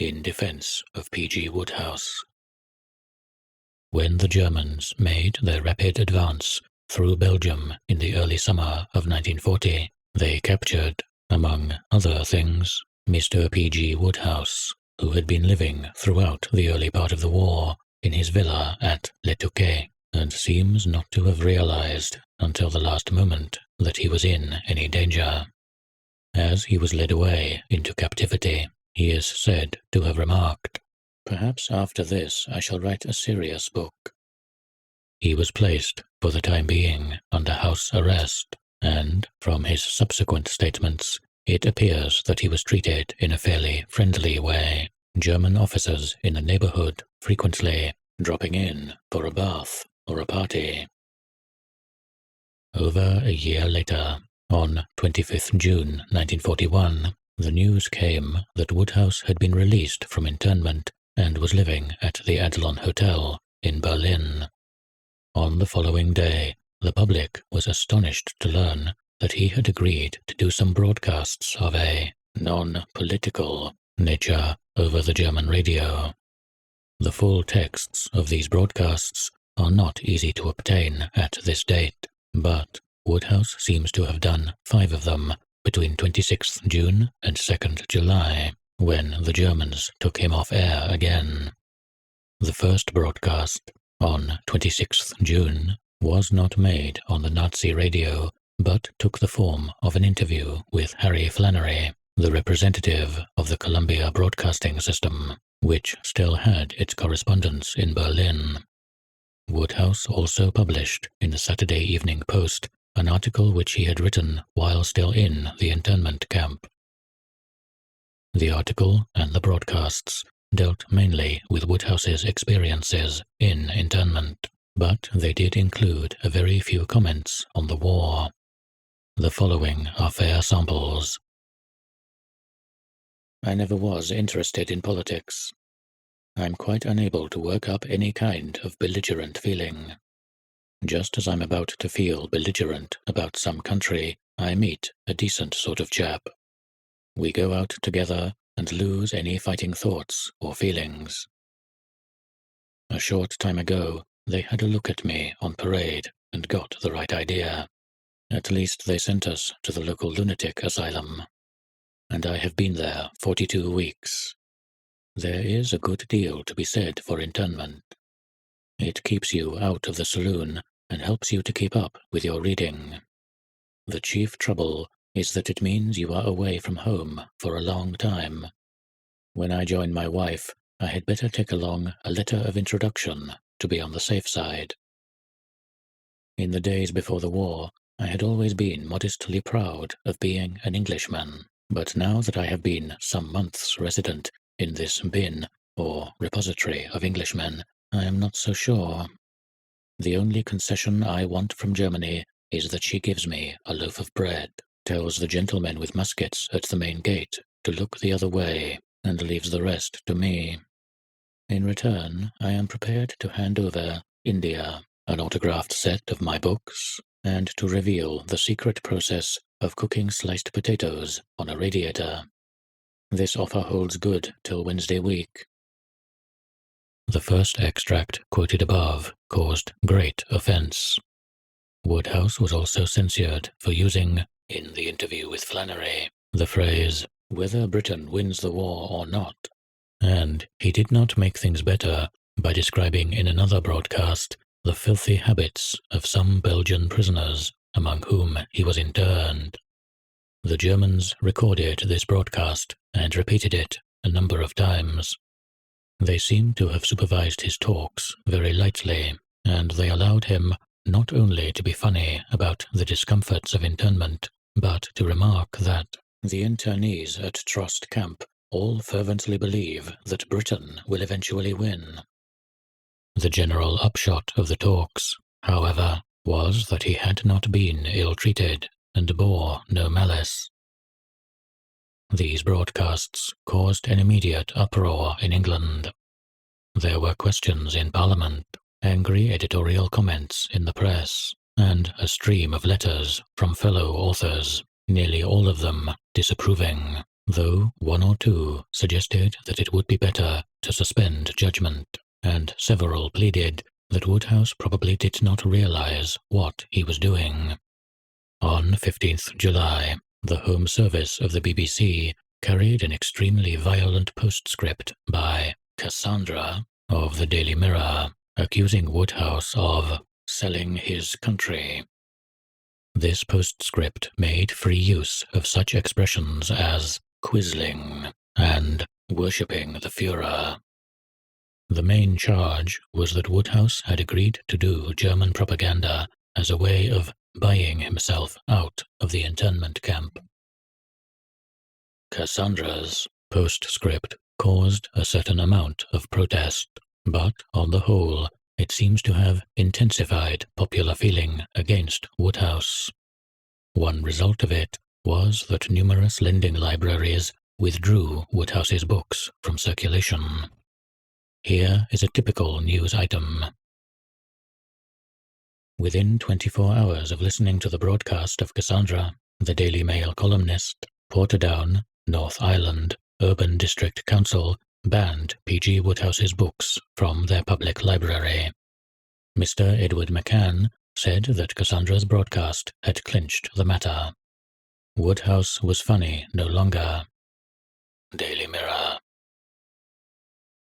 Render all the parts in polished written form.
in defense of P.G. Wodehouse. When the Germans made their rapid advance through Belgium in the early summer of 1940, they captured, among other things, Mr. P.G. Wodehouse, who had been living throughout the early part of the war in his villa at Le Touquet, and seems not to have realized until the last moment that he was in any danger. As he was led away into captivity, he is said to have remarked, "Perhaps after this I shall write a serious book." He was placed, for the time being, under house arrest, and, from his subsequent statements, it appears that he was treated in a fairly friendly way, German officers in the neighborhood frequently dropping in for a bath or a party. Over a year later, on 25th June 1941, the news came that Wodehouse had been released from internment and was living at the Adlon Hotel in Berlin. On the following day, the public was astonished to learn that he had agreed to do some broadcasts of a non-political nature over the German radio. The full texts of these broadcasts are not easy to obtain at this date, but Wodehouse seems to have done 5 of them between 26th June and 2nd July, when the Germans took him off air again. The first broadcast, on 26th June, was not made on the Nazi radio, but took the form of an interview with Harry Flannery, the representative of the Columbia Broadcasting System, which still had its correspondence in Berlin. Wodehouse also published in the Saturday Evening Post an article which he had written while still in the internment camp. The article and the broadcasts dealt mainly with Wodehouse's experiences in internment, but they did include a very few comments on the war. The following are fair samples. "I never was interested in politics. I'm quite unable to work up any kind of belligerent feeling. Just as I'm about to feel belligerent about some country, I meet a decent sort of chap. We go out together and lose any fighting thoughts or feelings. A short time ago, they had a look at me on parade and got the right idea. At least they sent us to the local lunatic asylum. And I have been there 42 weeks. There is a good deal to be said for internment. It keeps you out of the saloon and helps you to keep up with your reading. The chief trouble is that it means you are away from home for a long time. When I join my wife, I had better take along a letter of introduction to be on the safe side. In the days before the war, I had always been modestly proud of being an Englishman, but now that I have been some months resident in this bin, or repository of Englishmen, I am not so sure. The only concession I want from Germany is that she gives me a loaf of bread, tells the gentlemen with muskets at the main gate to look the other way, and leaves the rest to me. In return, I am prepared to hand over India, an autographed set of my books, and to reveal the secret process of cooking sliced potatoes on a radiator. This offer holds good till Wednesday week." The first extract quoted above caused great offence. Wodehouse was also censured for using, in the interview with Flannery, the phrase, "whether Britain wins the war or not," and he did not make things better by describing in another broadcast the filthy habits of some Belgian prisoners among whom he was interned. The Germans recorded this broadcast and repeated it a number of times. They seem to have supervised his talks very lightly, and they allowed him not only to be funny about the discomforts of internment, but to remark that the internees at Trost Camp all fervently believe that Britain will eventually win. The general upshot of the talks, however, was that he had not been ill-treated and bore no malice. These broadcasts caused an immediate uproar in England. There were questions in Parliament, angry editorial comments in the press, and a stream of letters from fellow authors, nearly all of them disapproving. though one or two suggested that it would be better to suspend judgment, and several pleaded that Wodehouse probably did not realize what he was doing. On 15th July, the Home Service of the BBC carried an extremely violent postscript by Cassandra of the Daily Mirror, accusing Wodehouse of selling his country. This postscript made free use of such expressions as quisling and worshipping the Führer. The main charge was that Wodehouse had agreed to do German propaganda as a way of buying himself out of the internment camp. Cassandra's postscript caused a certain amount of protest, but on the whole, it seems to have intensified popular feeling against Wodehouse. One result of it was that numerous lending libraries withdrew Wodehouse's books from circulation. Here is a typical news item. Within 24 hours of listening to the broadcast of Cassandra, the Daily Mail columnist, Portadown, North Ireland, Urban District Council banned P.G. Wodehouse's books from their public library. Mr. Edward McCann said that Cassandra's broadcast had clinched the matter. Wodehouse was funny no longer. Daily Mirror.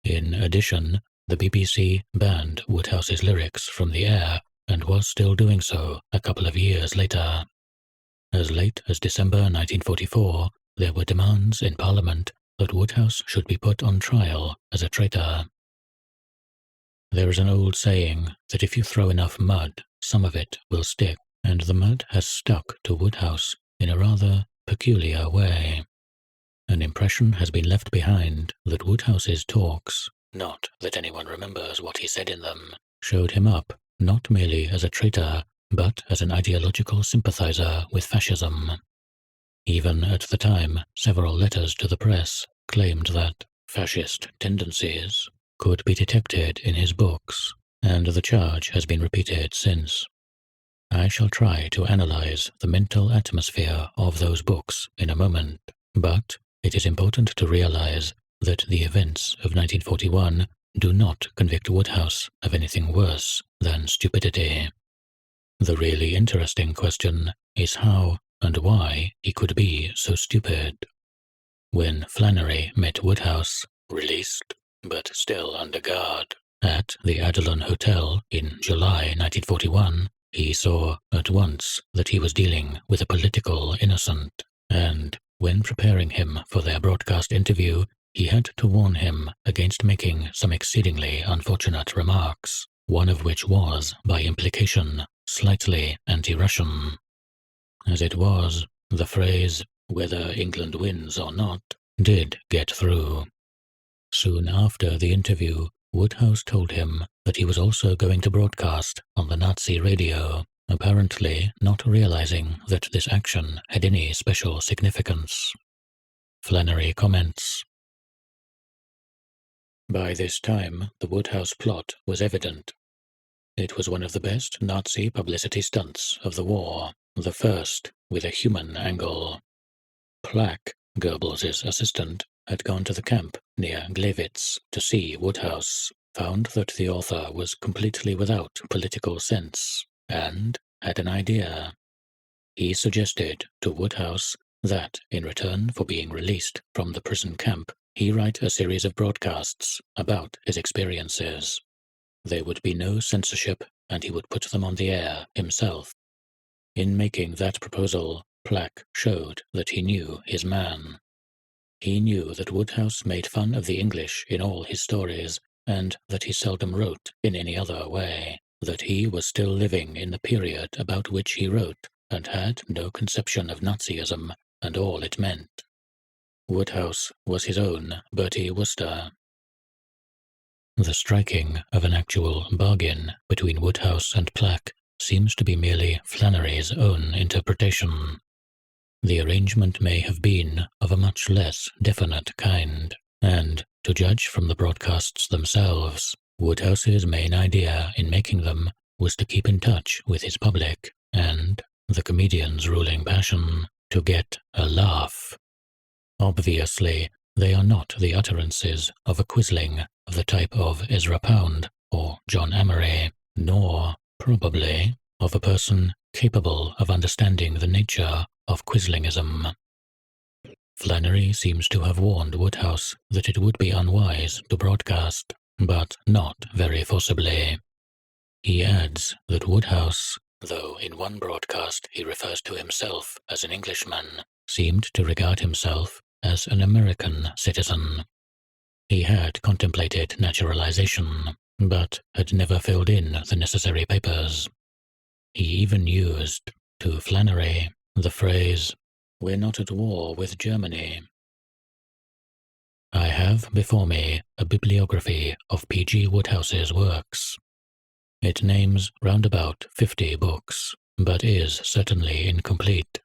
In addition, the BBC banned Wodehouse's lyrics from the air and was still doing so a couple of years later. As late as December 1944, there were demands in Parliament that Wodehouse should be put on trial as a traitor. There is an old saying that if you throw enough mud, some of it will stick, and the mud has stuck to Wodehouse in a rather peculiar way. An impression has been left behind that Wodehouse's talks, not that anyone remembers what he said in them, showed him up not merely as a traitor, but as an ideological sympathizer with fascism. Even at the time, several letters to the press claimed that fascist tendencies could be detected in his books, and the charge has been repeated since. I shall try to analyze the mental atmosphere of those books in a moment, but it is important to realize that the events of 1941 do not convict Wodehouse of anything worse than stupidity. The really interesting question is how and why he could be so stupid. When Flannery met Wodehouse, released but still under guard, at the Adelon Hotel in July 1941, he saw at once that he was dealing with a political innocent, and when preparing him for their broadcast interview, he had to warn him against making some exceedingly unfortunate remarks, one of which was, by implication, slightly anti-Russian. As it was, the phrase, "whether England wins or not," did get through. Soon after the interview, Wodehouse told him that he was also going to broadcast on the Nazi radio, apparently not realizing that this action had any special significance. Flannery comments, "By this time, the Wodehouse plot was evident. It was one of the best Nazi publicity stunts of the war, the first with a human angle. Plack, Goebbels' assistant, had gone to the camp near Gleiwitz to see Wodehouse, found that the author was completely without political sense, and had an idea. He suggested to Wodehouse that, in return for being released from the prison camp, he write a series of broadcasts about his experiences. There would be no censorship, and he would put them on the air himself. In making that proposal, Plack showed that he knew his man. He knew that Wodehouse made fun of the English in all his stories, and that he seldom wrote in any other way, that he was still living in the period about which he wrote, and had no conception of Nazism and all it meant. Wodehouse was his own Bertie Wooster." The striking of an actual bargain between Wodehouse and Plack seems to be merely Flannery's own interpretation. The arrangement may have been of a much less definite kind, and, to judge from the broadcasts themselves, Wodehouse's main idea in making them was to keep in touch with his public, and, the comedian's ruling passion, to get a laugh. Obviously, they are not the utterances of a quisling of the type of Ezra Pound or John Amory, nor, probably, of a person capable of understanding the nature of quislingism. Flannery seems to have warned Wodehouse that it would be unwise to broadcast, but not very forcibly. He adds that Wodehouse, though in one broadcast he refers to himself as an Englishman, seemed to regard himself as an American citizen. He had contemplated naturalization, but had never filled in the necessary papers. He even used, to Flannery, the phrase, "We're not at war with Germany." I have before me a bibliography of P.G. Wodehouse's works. It names round about 50 books, but is certainly incomplete.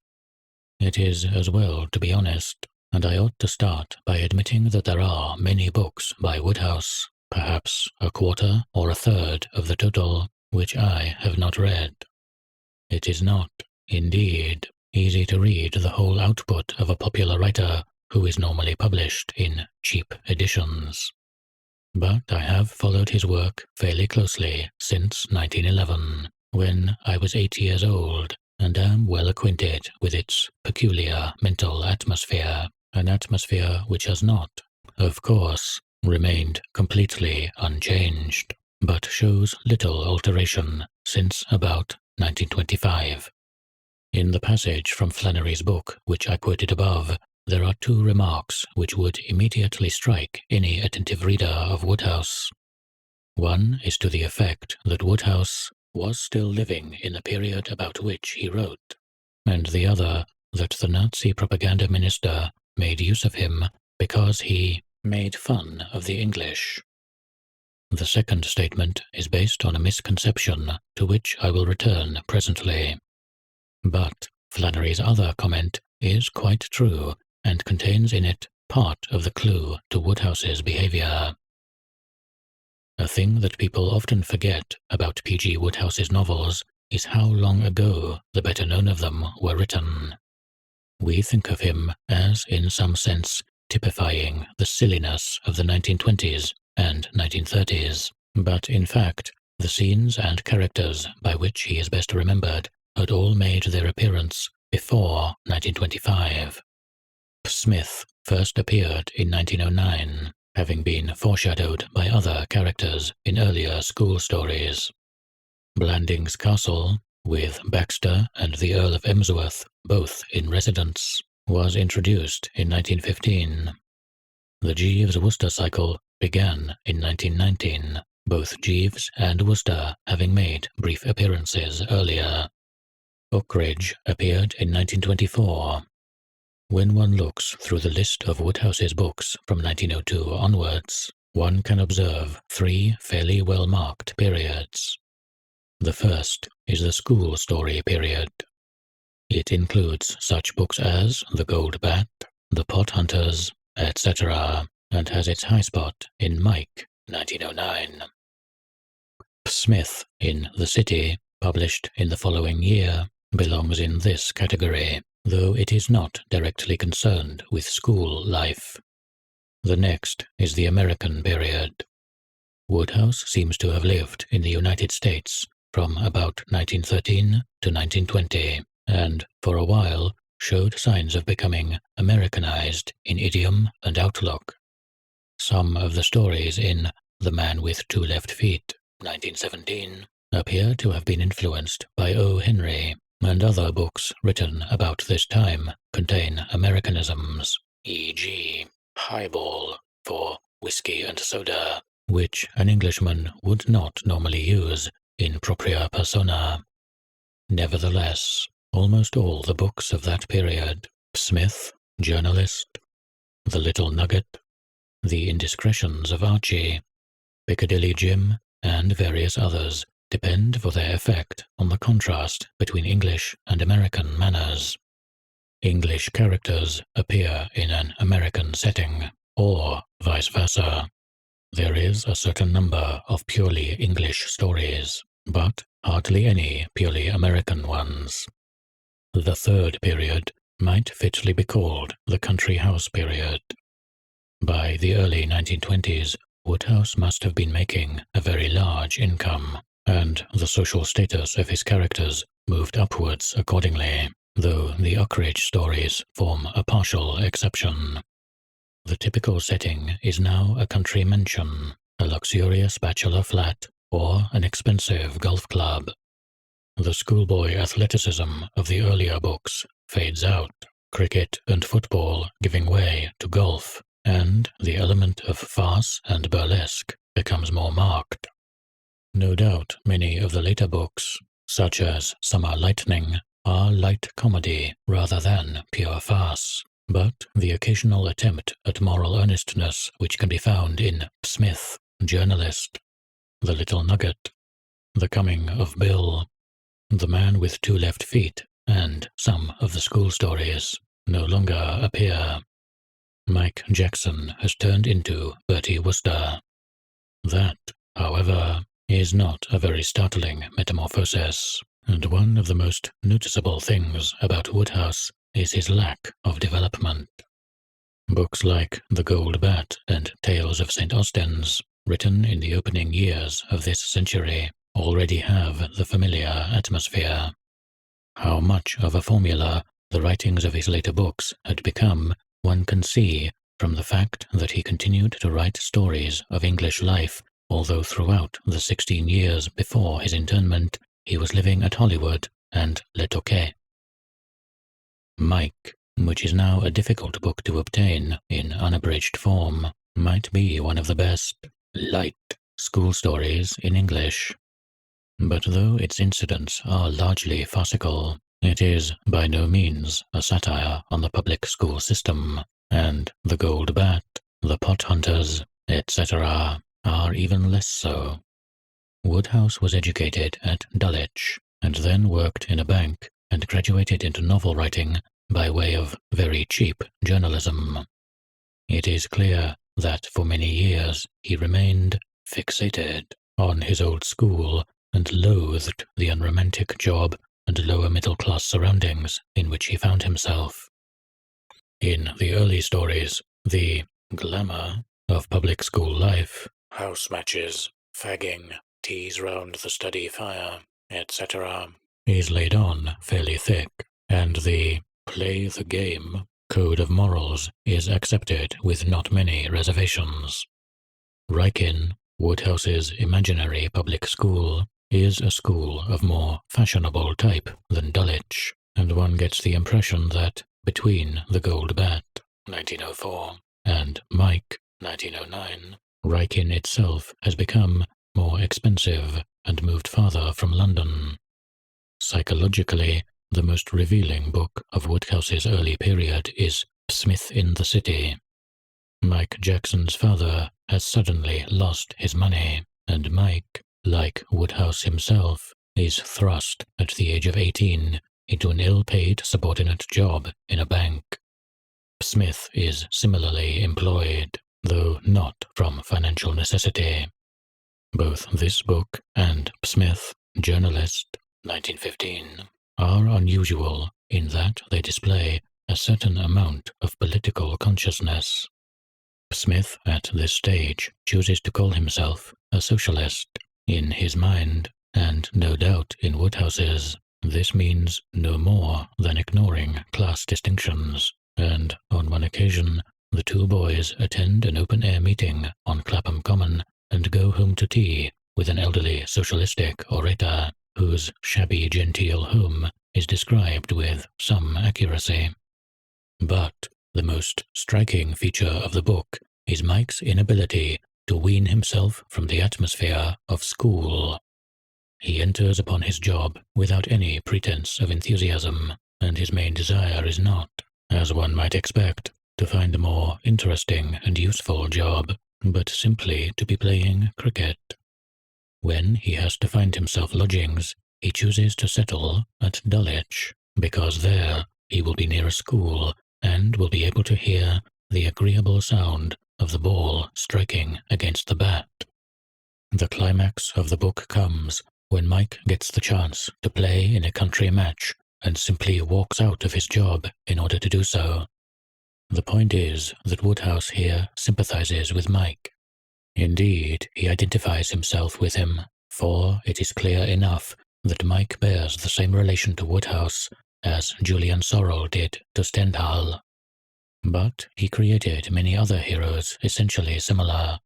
It is as well to be honest, and I ought to start by admitting that there are many books by Wodehouse, perhaps a quarter or a third of the total, which I have not read. It is not, indeed, easy to read the whole output of a popular writer who is normally published in cheap editions. But I have followed his work fairly closely since 1911, when I was 8 years old, and am well acquainted with its peculiar mental atmosphere, an atmosphere which has not, of course, remained completely unchanged, but shows little alteration since about 1925. In the passage from Flannery's book which I quoted above, there are two remarks which would immediately strike any attentive reader of Wodehouse. One is to the effect that Wodehouse was still living in the period about which he wrote, and the other that the Nazi propaganda minister made use of him because he made fun of the English. The second statement is based on a misconception to which I will return presently. But Flannery's other comment is quite true and contains in it part of the clue to Wodehouse's behavior. A thing that people often forget about P.G. Wodehouse's novels is how long ago the better known of them were written. We think of him as, in some sense, typifying the silliness of the 1920s and 1930s, but in fact, the scenes and characters by which he is best remembered had all made their appearance before 1925. Smith first appeared in 1909, having been foreshadowed by other characters in earlier school stories. Blandings Castle, with Baxter and the Earl of Emsworth both in residence, was introduced in 1915. The Jeeves-Wooster cycle began in 1919, both Jeeves and Wooster having made brief appearances earlier. Oakridge appeared in 1924. When one looks through the list of Wodehouse's books from 1902 onwards, one can observe three fairly well-marked periods. The first is the school story period. It includes such books as The Gold Bat, The Pot Hunters, etc., and has its high spot in Mike, 1909. Smith in The City, published in the following year, belongs in this category, though it is not directly concerned with school life. The next is the American period. Wodehouse seems to have lived in the United States from about 1913 to 1920, and, for a while, showed signs of becoming Americanized in idiom and outlook. Some of the stories in The Man with Two Left Feet, 1917, appear to have been influenced by O. Henry, and other books written about this time contain Americanisms, e.g., highball for whiskey and soda, which an Englishman would not normally use in propria persona. Nevertheless, almost all the books of that period, Smith, Journalist, The Little Nugget, The Indiscretions of Archie, Piccadilly Jim, and various others, depend for their effect on the contrast between English and American manners. English characters appear in an American setting, or vice versa. There is a certain number of purely English stories, but hardly any purely American ones. The third period might fitly be called the country house period. By the early 1920s, Wodehouse must have been making a very large income, and the social status of his characters moved upwards accordingly, though the Uckridge stories form a partial exception. The typical setting is now a country mansion, a luxurious bachelor flat, or an expensive golf club. The schoolboy athleticism of the earlier books fades out, cricket and football giving way to golf, and the element of farce and burlesque becomes more marked. No doubt many of the later books, such as Summer Lightning, are light comedy rather than pure farce, but the occasional attempt at moral earnestness which can be found in Smith, Journalist, The Little Nugget, The Coming of Bill, The Man with Two Left Feet, and some of the school stories no longer appear. Mike Jackson has turned into Bertie Wooster. That, however, is not a very startling metamorphosis, and one of the most noticeable things about Wodehouse is his lack of development. Books like The Gold Bat and Tales of St. Austin's, written in the opening years of this century, already have the familiar atmosphere. How much of a formula the writings of his later books had become, one can see from the fact that he continued to write stories of English life, although throughout the 16 years before his internment he was living at Hollywood and Le Touquet. Mike, which is now a difficult book to obtain in unabridged form, might be one of the best light school stories in English. But though its incidents are largely farcical, it is by no means a satire on the public school system, and The Gold Bat, The Pot Hunters, etc. are even less so. Wodehouse was educated at Dulwich, and then worked in a bank and graduated into novel writing by way of very cheap journalism. It is clear that for many years he remained fixated on his old school and loathed the unromantic job and lower middle-class surroundings in which he found himself. In the early stories, the glamour of public school life, house matches, fagging, teas round the study fire, etc., is laid on fairly thick, and the play the game code of morals is accepted with not many reservations. Wrykyn, Wodehouse's imaginary public school, is a school of more fashionable type than Dulwich, and one gets the impression that between The Gold Bat, 1904, and Mike, 1909, Wrykyn itself has become more expensive and moved farther from London. Psychologically, the most revealing book of Wodehouse's early period is Smith in the City. Mike Jackson's father has suddenly lost his money, and Mike, like Wodehouse himself, is thrust at the age of 18 into an ill-paid subordinate job in a bank. Smith is similarly employed, though not from financial necessity. Both this book and Smith, Journalist, 1915, are unusual in that they display a certain amount of political consciousness. Smith at this stage chooses to call himself a socialist in his mind, and no doubt in Wodehouse's. This means no more than ignoring class distinctions, and on one occasion the two boys attend an open-air meeting on Clapham Common and go home to tea with an elderly socialistic orator whose shabby genteel home is described with some accuracy. But the most striking feature of the book is Mike's inability to wean himself from the atmosphere of school. He enters upon his job without any pretense of enthusiasm, and his main desire is not, as one might expect, to find a more interesting and useful job, but simply to be playing cricket. When he has to find himself lodgings, he chooses to settle at Dulwich, because there he will be near a school and will be able to hear the agreeable sound of the ball striking against the bat. The climax of the book comes when Mike gets the chance to play in a country match and simply walks out of his job in order to do so. The point is that Wodehouse here sympathizes with Mike. Indeed, he identifies himself with him, for it is clear enough that Mike bears the same relation to Wodehouse as Julian Sorrell did to Stendhal. But he created many other heroes essentially similar.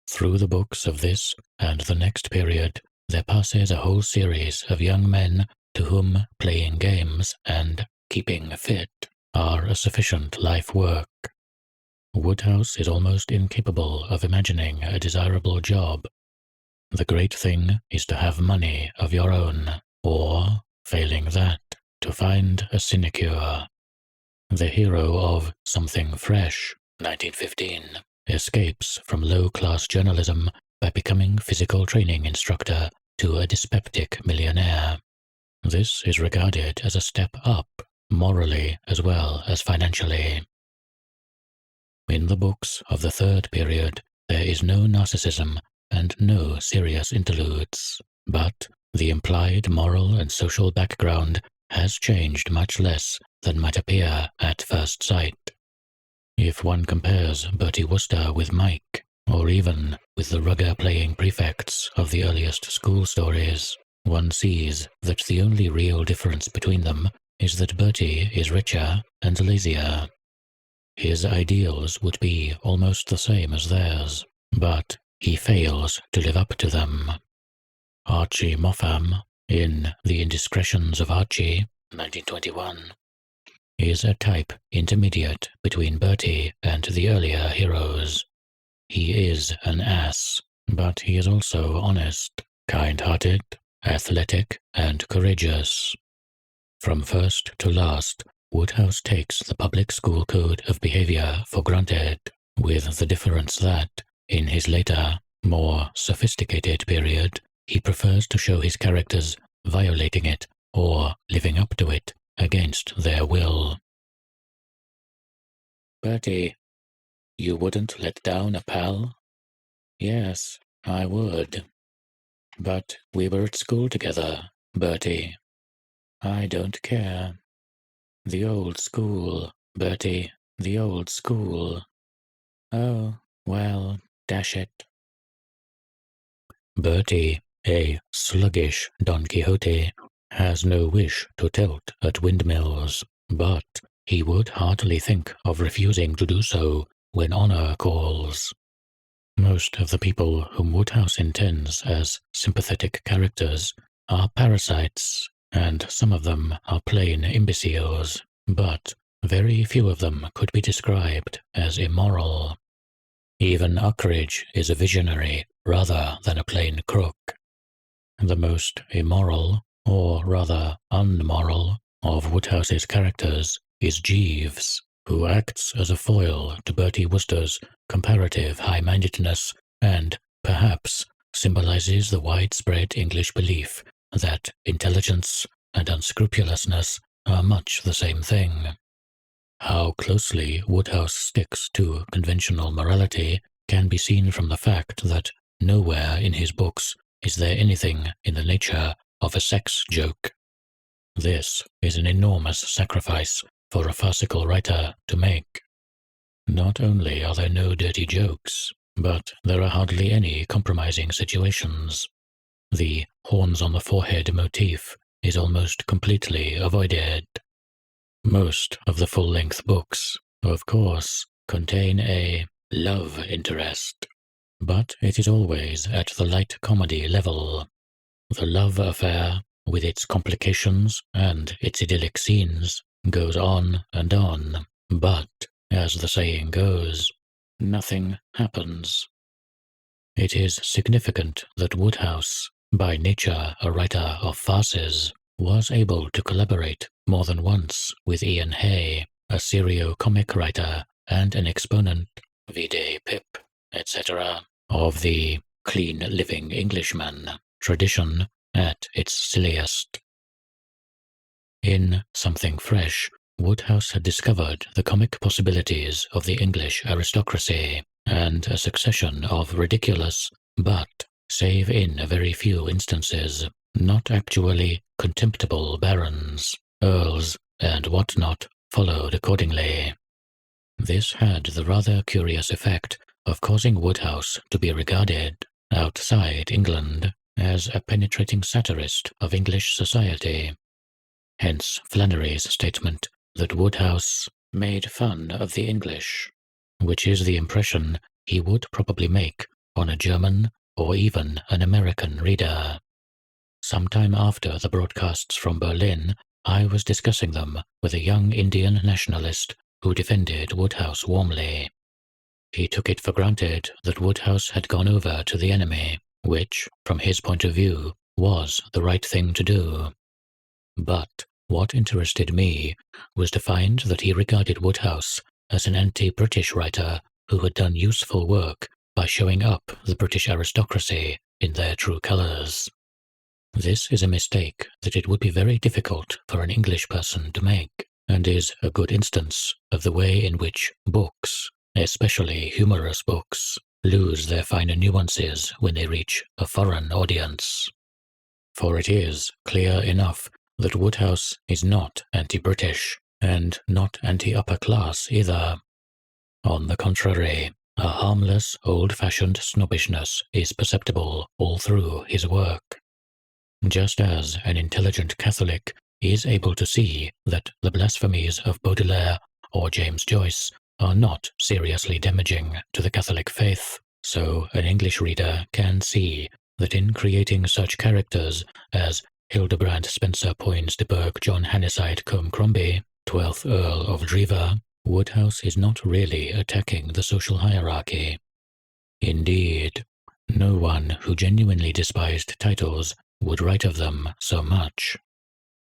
Through the books of this and the next period, there passes a whole series of young men to whom playing games and keeping fit are a sufficient life work. Wodehouse is almost incapable of imagining a desirable job. The great thing is to have money of your own, or, failing that, to find a sinecure. The hero of Something Fresh, 1915, escapes from low-class journalism by becoming physical training instructor to a dyspeptic millionaire. This is regarded as a step up, morally as well as financially. In the books of the third period, there is no narcissism and no serious interludes, but the implied moral and social background has changed much less than might appear at first sight. If one compares Bertie Wooster with Mike, or even with the rugger-playing prefects of the earliest school stories, one sees that the only real difference between them is that Bertie is richer and lazier. His ideals would be almost the same as theirs, but he fails to live up to them. Archie Moffam, in The Indiscretions of Archie, 1921, is a type intermediate between Bertie and the earlier heroes. He is an ass, but he is also honest, kind-hearted, athletic, and courageous. From first to last, Wodehouse takes the public school code of behavior for granted, with the difference that, in his later, more sophisticated period, he prefers to show his characters violating it or living up to it against their will. Bertie, you wouldn't let down a pal? Yes, I would. But we were at school together, Bertie. I don't care. The old school, Bertie, the old school. Oh, well, dash it. Bertie, a sluggish Don Quixote, has no wish to tilt at windmills, but he would hardly think of refusing to do so when honor calls. Most of the people whom Wodehouse intends as sympathetic characters are parasites, and some of them are plain imbeciles, but very few of them could be described as immoral. Even Uckridge is a visionary rather than a plain crook. The most immoral, or rather unmoral, of Wodehouse's characters is Jeeves, who acts as a foil to Bertie Wooster's comparative high-mindedness and, perhaps, symbolizes the widespread English belief that intelligence and unscrupulousness are much the same thing. How closely Wodehouse sticks to conventional morality can be seen from the fact that nowhere in his books is there anything in the nature of a sex joke. This is an enormous sacrifice for a farcical writer to make. Not only are there no dirty jokes, but there are hardly any compromising situations. The horns on the forehead motif is almost completely avoided. Most of the full-length books, of course, contain a love interest, but it is always at the light comedy level. The love affair, with its complications and its idyllic scenes, goes on, but, as the saying goes, nothing happens. It is significant that Wodehouse, by nature a writer of farces, was able to collaborate more than once with Ian Hay, a serio-comic writer and an exponent, vide Pip, etc., of the clean-living Englishman tradition at its silliest. In Something Fresh, Wodehouse had discovered the comic possibilities of the English aristocracy and a succession of ridiculous, but, save in a very few instances, not actually contemptible barons, earls, and what not followed accordingly. This had the rather curious effect of causing Wodehouse to be regarded, outside England, as a penetrating satirist of English society. Hence Flannery's statement that Wodehouse made fun of the English, which is the impression he would probably make on a German or even an American reader. Sometime after the broadcasts from Berlin, I was discussing them with a young Indian nationalist who defended Wodehouse warmly. He took it for granted that Wodehouse had gone over to the enemy, which, from his point of view, was the right thing to do. But what interested me was to find that he regarded Wodehouse as an anti-British writer who had done useful work by showing up the British aristocracy in their true colours. This is a mistake that it would be very difficult for an English person to make, and is a good instance of the way in which books, especially humorous books, lose their finer nuances when they reach a foreign audience. For it is clear enough that Wodehouse is not anti-British, and not anti-upper class either. On the contrary, a harmless, old-fashioned snobbishness is perceptible all through his work. Just as an intelligent Catholic is able to see that the blasphemies of Baudelaire or James Joyce are not seriously damaging to the Catholic faith, so an English reader can see that in creating such characters as Hildebrand Spencer Poins de Burgh John Hanneside Combe Crombie, 12th Earl of Drever, Wodehouse is not really attacking the social hierarchy. Indeed, no one who genuinely despised titles would write of them so much.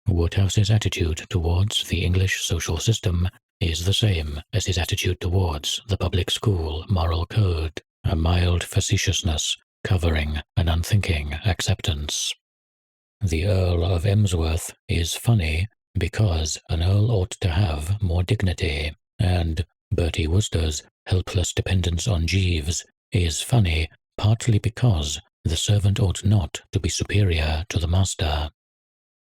Wodehouse's attitude towards the English social system is the same as his attitude towards the public school moral code, a mild facetiousness covering an unthinking acceptance. The Earl of Emsworth is funny because an earl ought to have more dignity, and Bertie Wooster's helpless dependence on Jeeves is funny partly because the servant ought not to be superior to the master.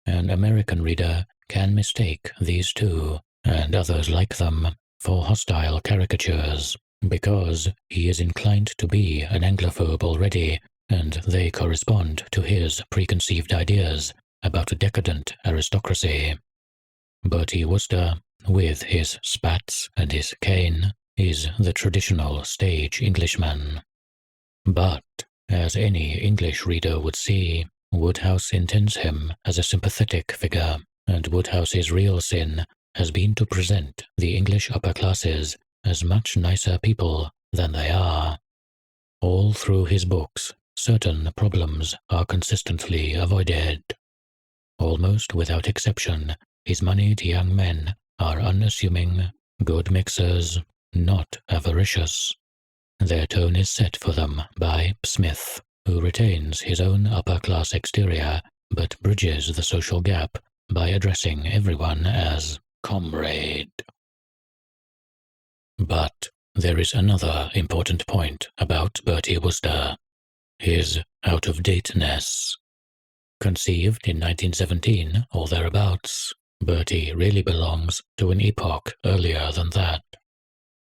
An American reader can mistake these two, and others like them, for hostile caricatures, because he is inclined to be an Anglophobe already, and they correspond to his preconceived ideas about a decadent aristocracy. Bertie Wooster, with his spats and his cane, is the traditional stage Englishman. But, as any English reader would see, Wodehouse intends him as a sympathetic figure, and Wodehouse's real sin has been to present the English upper classes as much nicer people than they are. All through his books, certain problems are consistently avoided. Almost without exception, his moneyed young men are unassuming, good mixers, not avaricious. Their tone is set for them by Smith, who retains his own upper-class exterior but bridges the social gap by addressing everyone as comrade. But there is another important point about Bertie Wooster, his out-of-dateness. Conceived in 1917 or thereabouts, Bertie really belongs to an epoch earlier than that.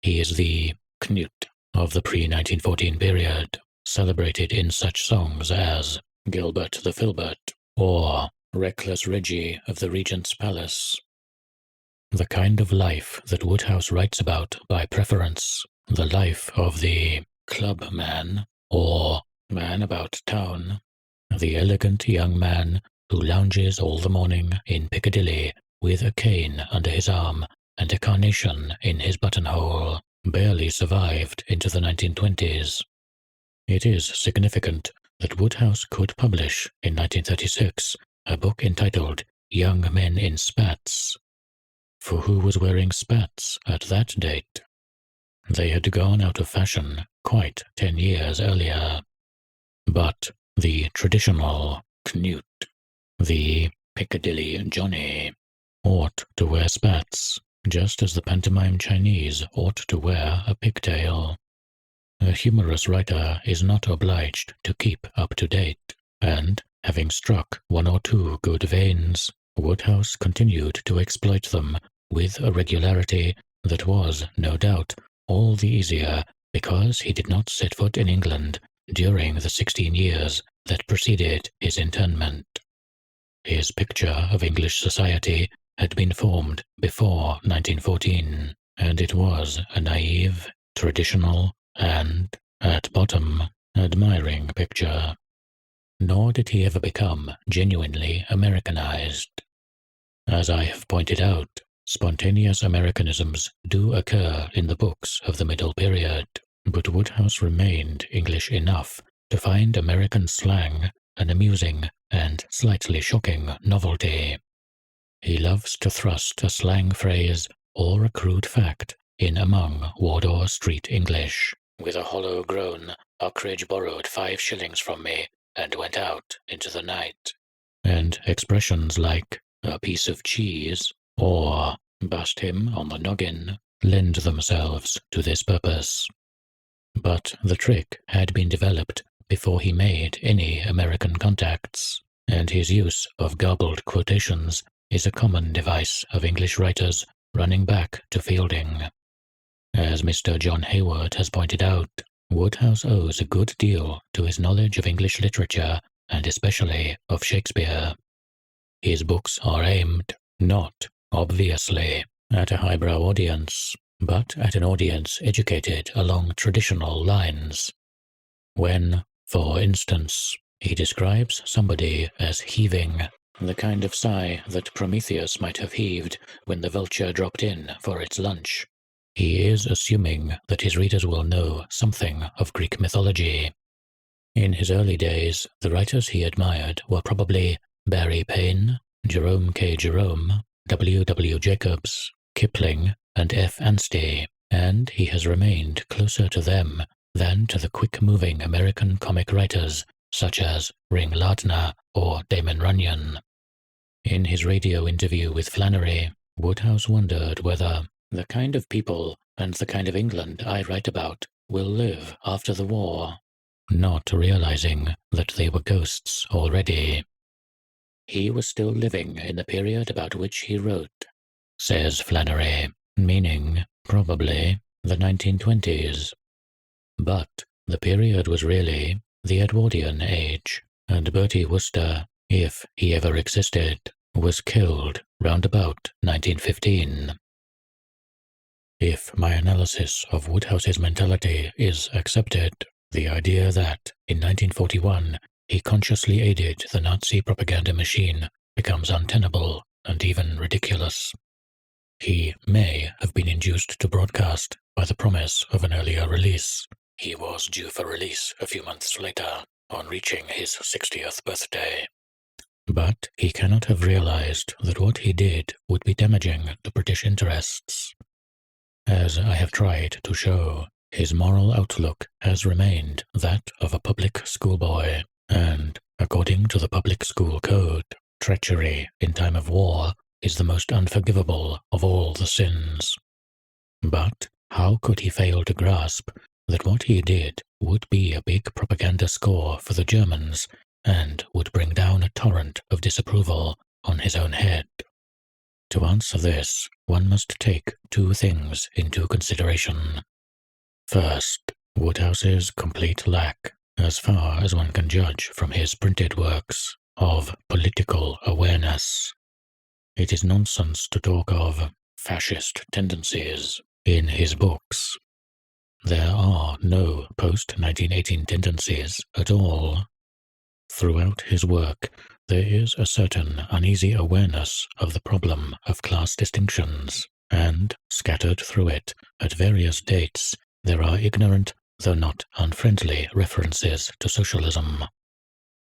He is the Knut of the pre-1914 period, celebrated in such songs as Gilbert the Filbert or Reckless Reggie of the Regent's Palace. The kind of life that Wodehouse writes about by preference, the life of the club man or man about town, the elegant young man who lounges all the morning in Piccadilly with a cane under his arm and a carnation in his buttonhole, barely survived into the 1920s. It is significant that Wodehouse could publish in 1936 a book entitled Young Men in Spats. For who was wearing spats at that date? They had gone out of fashion quite 10 years earlier. But the traditional Knut, the Piccadilly Johnny, ought to wear spats, just as the pantomime Chinese ought to wear a pigtail. A humorous writer is not obliged to keep up to date, and, having struck one or two good veins, Wodehouse continued to exploit them with a regularity that was, no doubt, all the easier because he did not set foot in England during the 16 years that preceded his internment. His picture of English society had been formed before 1914, and it was a naive, traditional, and, at bottom, admiring picture. Nor did he ever become genuinely Americanized. As I have pointed out, spontaneous Americanisms do occur in the books of the Middle Period, but Wodehouse remained English enough to find American slang an amusing and slightly shocking novelty. He loves to thrust a slang phrase or a crude fact in among Wardour Street English. With a hollow groan, Uckridge borrowed 5 shillings from me and went out into the night. And expressions like a piece of cheese or bust him on the noggin lend themselves to this purpose. But the trick had been developed before he made any American contacts, and his use of garbled quotations is a common device of English writers running back to Fielding. As Mr. John Hayward has pointed out, Wodehouse owes a good deal to his knowledge of English literature and especially of Shakespeare. His books are aimed, not, obviously, at a highbrow audience, but at an audience educated along traditional lines. When, for instance, he describes somebody as heaving, the kind of sigh that Prometheus might have heaved when the vulture dropped in for its lunch, he is assuming that his readers will know something of Greek mythology. In his early days, the writers he admired were probably Barry Payne, Jerome K. Jerome, W. W. Jacobs, Kipling, and F. Anstey, and he has remained closer to them than to the quick-moving American comic writers such as Ring Lardner or Damon Runyon. In his radio interview with Flannery, Wodehouse wondered whether the kind of people and the kind of England I write about will live after the war, not realizing that they were ghosts already. He was still living in the period about which he wrote, says Flannery, meaning, probably, the 1920s. But the period was really the Edwardian age, and Bertie Wooster, if he ever existed, was killed round about 1915. If my analysis of Wodehouse's mentality is accepted, the idea that, in 1941, he consciously aided the Nazi propaganda machine becomes untenable and even ridiculous. He may have been induced to broadcast by the promise of an earlier release. He was due for release a few months later, on reaching his 60th birthday. But he cannot have realized that what he did would be damaging to British interests. As I have tried to show, his moral outlook has remained that of a public schoolboy, and, according to the public school code, treachery in time of war is the most unforgivable of all the sins. But how could he fail to grasp that what he did would be a big propaganda score for the Germans and would bring down a torrent of disapproval on his own head? To answer this, one must take 2 things into consideration. First, Wodehouse's complete lack, as far as one can judge from his printed works, of political awareness. It is nonsense to talk of fascist tendencies in his books. There are no post-1918 tendencies at all. Throughout his work, there is a certain uneasy awareness of the problem of class distinctions, and, scattered through it, at various dates, there are ignorant, though not unfriendly, references to socialism.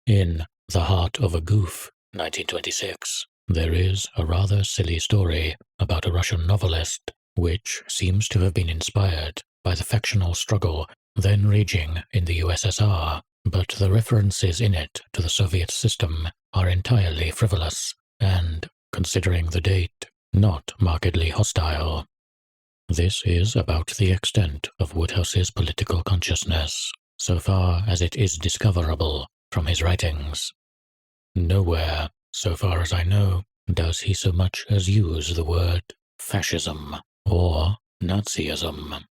In The Heart of a Goof, 1926, there is a rather silly story about a Russian novelist, which seems to have been inspired by the factional struggle then raging in the USSR, but the references in it to the Soviet system are entirely frivolous and, considering the date, not markedly hostile. This is about the extent of Wodehouse's political consciousness, so far as it is discoverable from his writings. Nowhere, so far as I know, does he so much as use the word fascism or Nazism.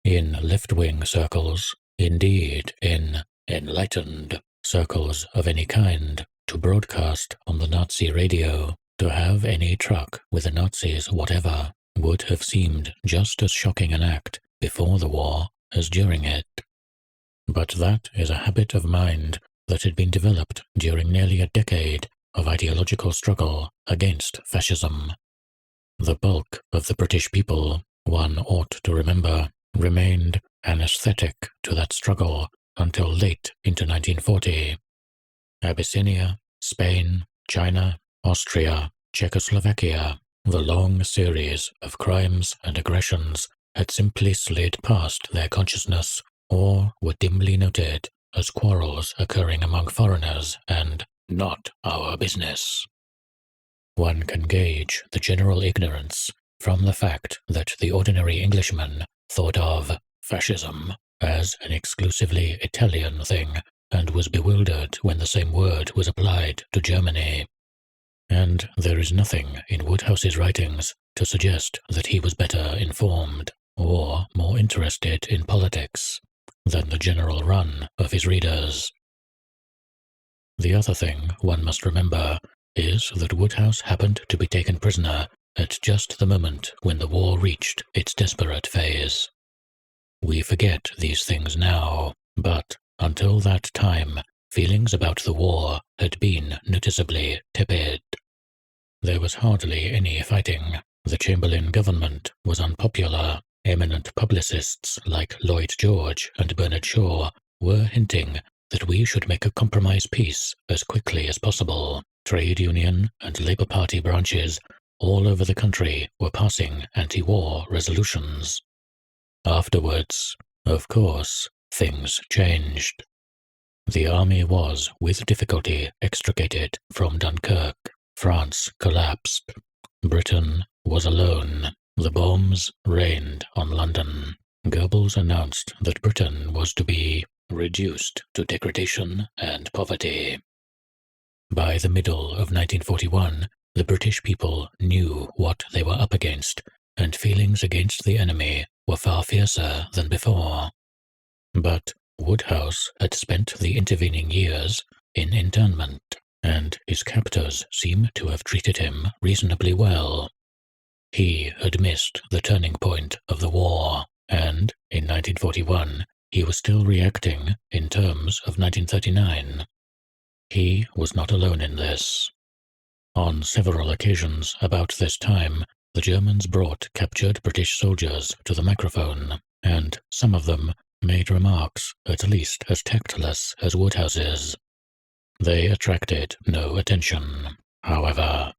In left-wing circles, indeed in enlightened circles of any kind, to broadcast on the Nazi radio, to have any truck with the Nazis whatever, would have seemed just as shocking an act before the war as during it. But that is a habit of mind that had been developed during nearly a decade of ideological struggle against fascism. The bulk of the British people, one ought to remember, remained anesthetic to that struggle until late into 1940. Abyssinia, Spain, China, Austria, Czechoslovakia, the long series of crimes and aggressions had simply slid past their consciousness or were dimly noted as quarrels occurring among foreigners and not our business. One can gauge the general ignorance from the fact that the ordinary Englishman thought of fascism as an exclusively Italian thing and was bewildered when the same word was applied to Germany. And there is nothing in Wodehouse's writings to suggest that he was better informed or more interested in politics than the general run of his readers. The other thing one must remember is that Wodehouse happened to be taken prisoner at just the moment when the war reached its desperate phase. We forget these things now, but until that time, feelings about the war had been noticeably tepid. There was hardly any fighting. The Chamberlain government was unpopular. Eminent publicists like Lloyd George and Bernard Shaw were hinting that we should make a compromise peace as quickly as possible. Trade union and Labour Party branches all over the country were passing anti-war resolutions. Afterwards, of course, things changed. The army was with difficulty extricated from Dunkirk. France collapsed. Britain was alone. The bombs rained on London. Goebbels announced that Britain was to be reduced to degradation and poverty. By the middle of 1941, the British people knew what they were up against, and feelings against the enemy were far fiercer than before. But Wodehouse had spent the intervening years in internment, and his captors seem to have treated him reasonably well. He had missed the turning point of the war, and in 1941 he was still reacting in terms of 1939. He was not alone in this. On several occasions about this time, the Germans brought captured British soldiers to the microphone, and some of them made remarks at least as tactless as Wodehouse's. They attracted no attention, however,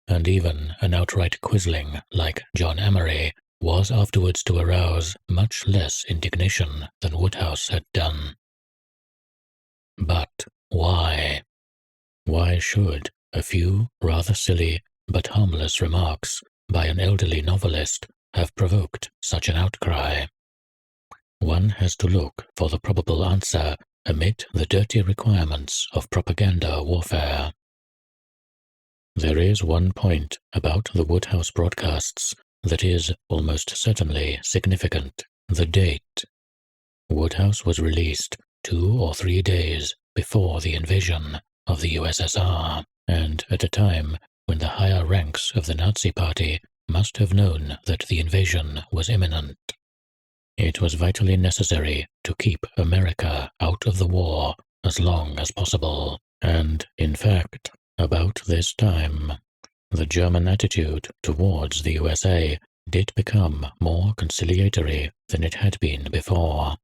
and even an outright quisling like John Amory was afterwards to arouse much less indignation than Wodehouse had done. But why? Why should a few rather silly but harmless remarks by an elderly novelist have provoked such an outcry? One has to look for the probable answer amid the dirty requirements of propaganda warfare. There is one point about the Wodehouse broadcasts that is almost certainly significant: the date. Wodehouse was released 2 or 3 days before the invasion of the USSR, and at a time when the higher ranks of the Nazi Party must have known that the invasion was imminent. It was vitally necessary to keep America out of the war as long as possible, and, in fact, about this time, the German attitude towards the USA did become more conciliatory than it had been before.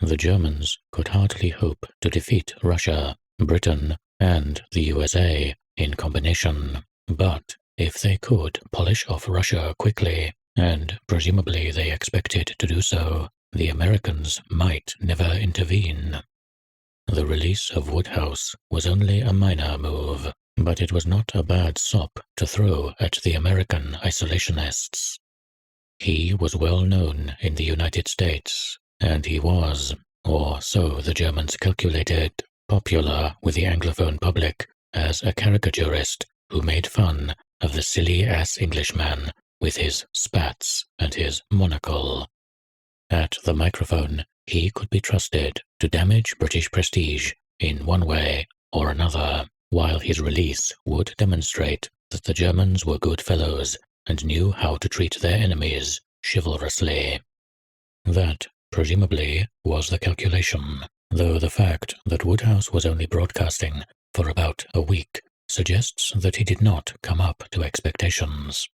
The Germans could hardly hope to defeat Russia, Britain, and the USA in combination, but if they could polish off Russia quickly, and presumably they expected to do so, the Americans might never intervene. The release of Wodehouse was only a minor move, but it was not a bad sop to throw at the American isolationists. He was well known in the United States, and he was, or so the Germans calculated, popular with the Anglophone public as a caricaturist who made fun of the silly-ass Englishman with his spats and his monocle. At the microphone, he could be trusted to damage British prestige in one way or another, while his release would demonstrate that the Germans were good fellows and knew how to treat their enemies chivalrously. That, presumably, was the calculation, though the fact that Wodehouse was only broadcasting for about a week suggests that he did not come up to expectations.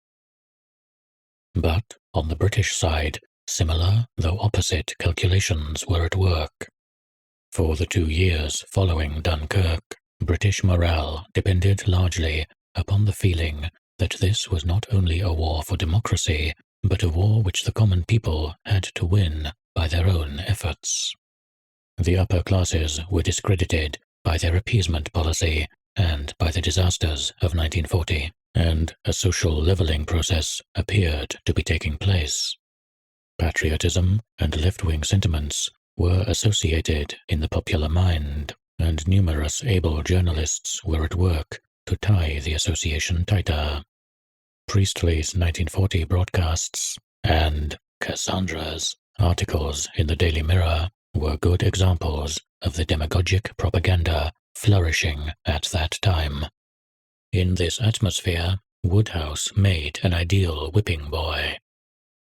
But on the British side, similar though opposite calculations were at work. For the 2 years following Dunkirk, British morale depended largely upon the feeling that this was not only a war for democracy, but a war which the common people had to win by their own efforts. The upper classes were discredited by their appeasement policy and by the disasters of 1940, and a social levelling process appeared to be taking place. Patriotism and left-wing sentiments were associated in the popular mind, and numerous able journalists were at work to tie the association tighter. Priestley's 1940 broadcasts and Cassandra's articles in the Daily Mirror were good examples of the demagogic propaganda flourishing at that time. In this atmosphere, Wodehouse made an ideal whipping boy,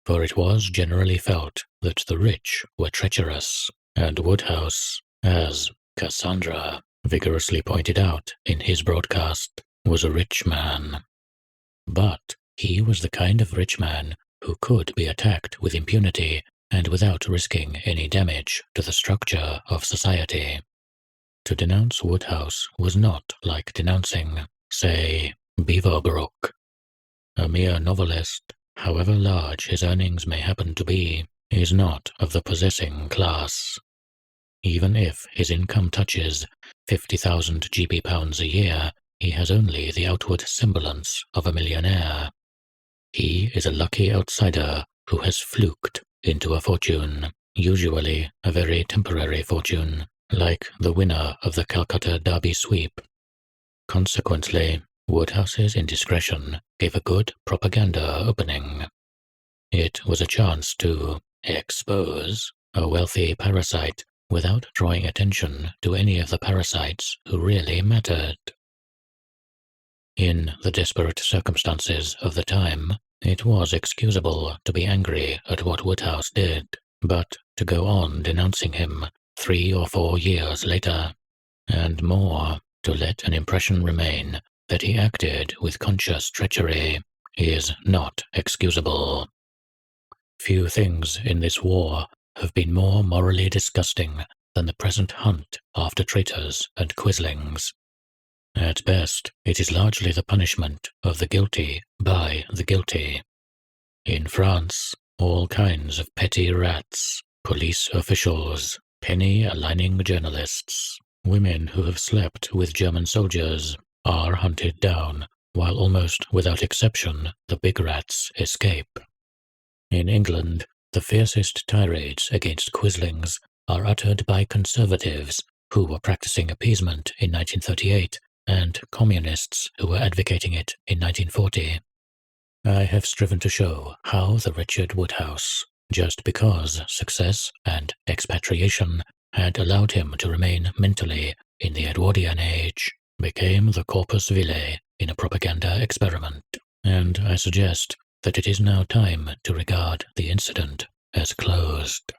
for it was generally felt that the rich were treacherous, and Wodehouse, as Cassandra vigorously pointed out in his broadcast, was a rich man. But he was the kind of rich man who could be attacked with impunity and without risking any damage to the structure of society. To denounce Wodehouse was not like denouncing, say, Beaverbrook. A mere novelist, however large his earnings may happen to be, is not of the possessing class. Even if his income touches 50,000 GBP a year, he has only the outward semblance of a millionaire. He is a lucky outsider who has fluked into a fortune, usually a very temporary fortune, like the winner of the Calcutta Derby sweep. Consequently, Wodehouse's indiscretion gave a good propaganda opening. It was a chance to expose a wealthy parasite without drawing attention to any of the parasites who really mattered. In the desperate circumstances of the time, it was excusable to be angry at what Wodehouse did, but to go on denouncing him 3 or 4 years later, and more, to let an impression remain that he acted with conscious treachery, is not excusable. Few things in this war have been more morally disgusting than the present hunt after traitors and quislings. At best, it is largely the punishment of the guilty by the guilty. In France, all kinds of petty rats, police officials, penny-aligning journalists, women who have slept with German soldiers, are hunted down, while almost without exception the big rats escape. In England, the fiercest tirades against quislings are uttered by conservatives who were practicing appeasement in 1938 and communists who were advocating it in 1940. I have striven to show how the wretched Wodehouse, just because success and expatriation had allowed him to remain mentally in the Edwardian age, became the corpus vitae in a propaganda experiment, and I suggest that it is now time to regard the incident as closed.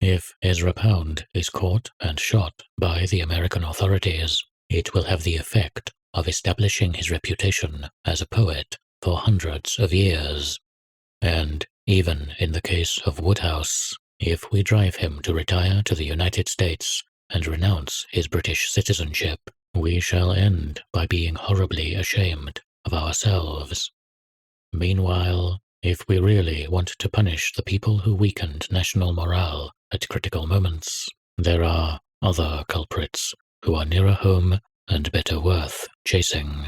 If Ezra Pound is caught and shot by the American authorities, it will have the effect of establishing his reputation as a poet for hundreds of years. And even in the case of Wodehouse, if we drive him to retire to the United States and renounce his British citizenship, we shall end by being horribly ashamed of ourselves. Meanwhile, if we really want to punish the people who weakened national morale at critical moments, there are other culprits who are nearer home and better worth chasing.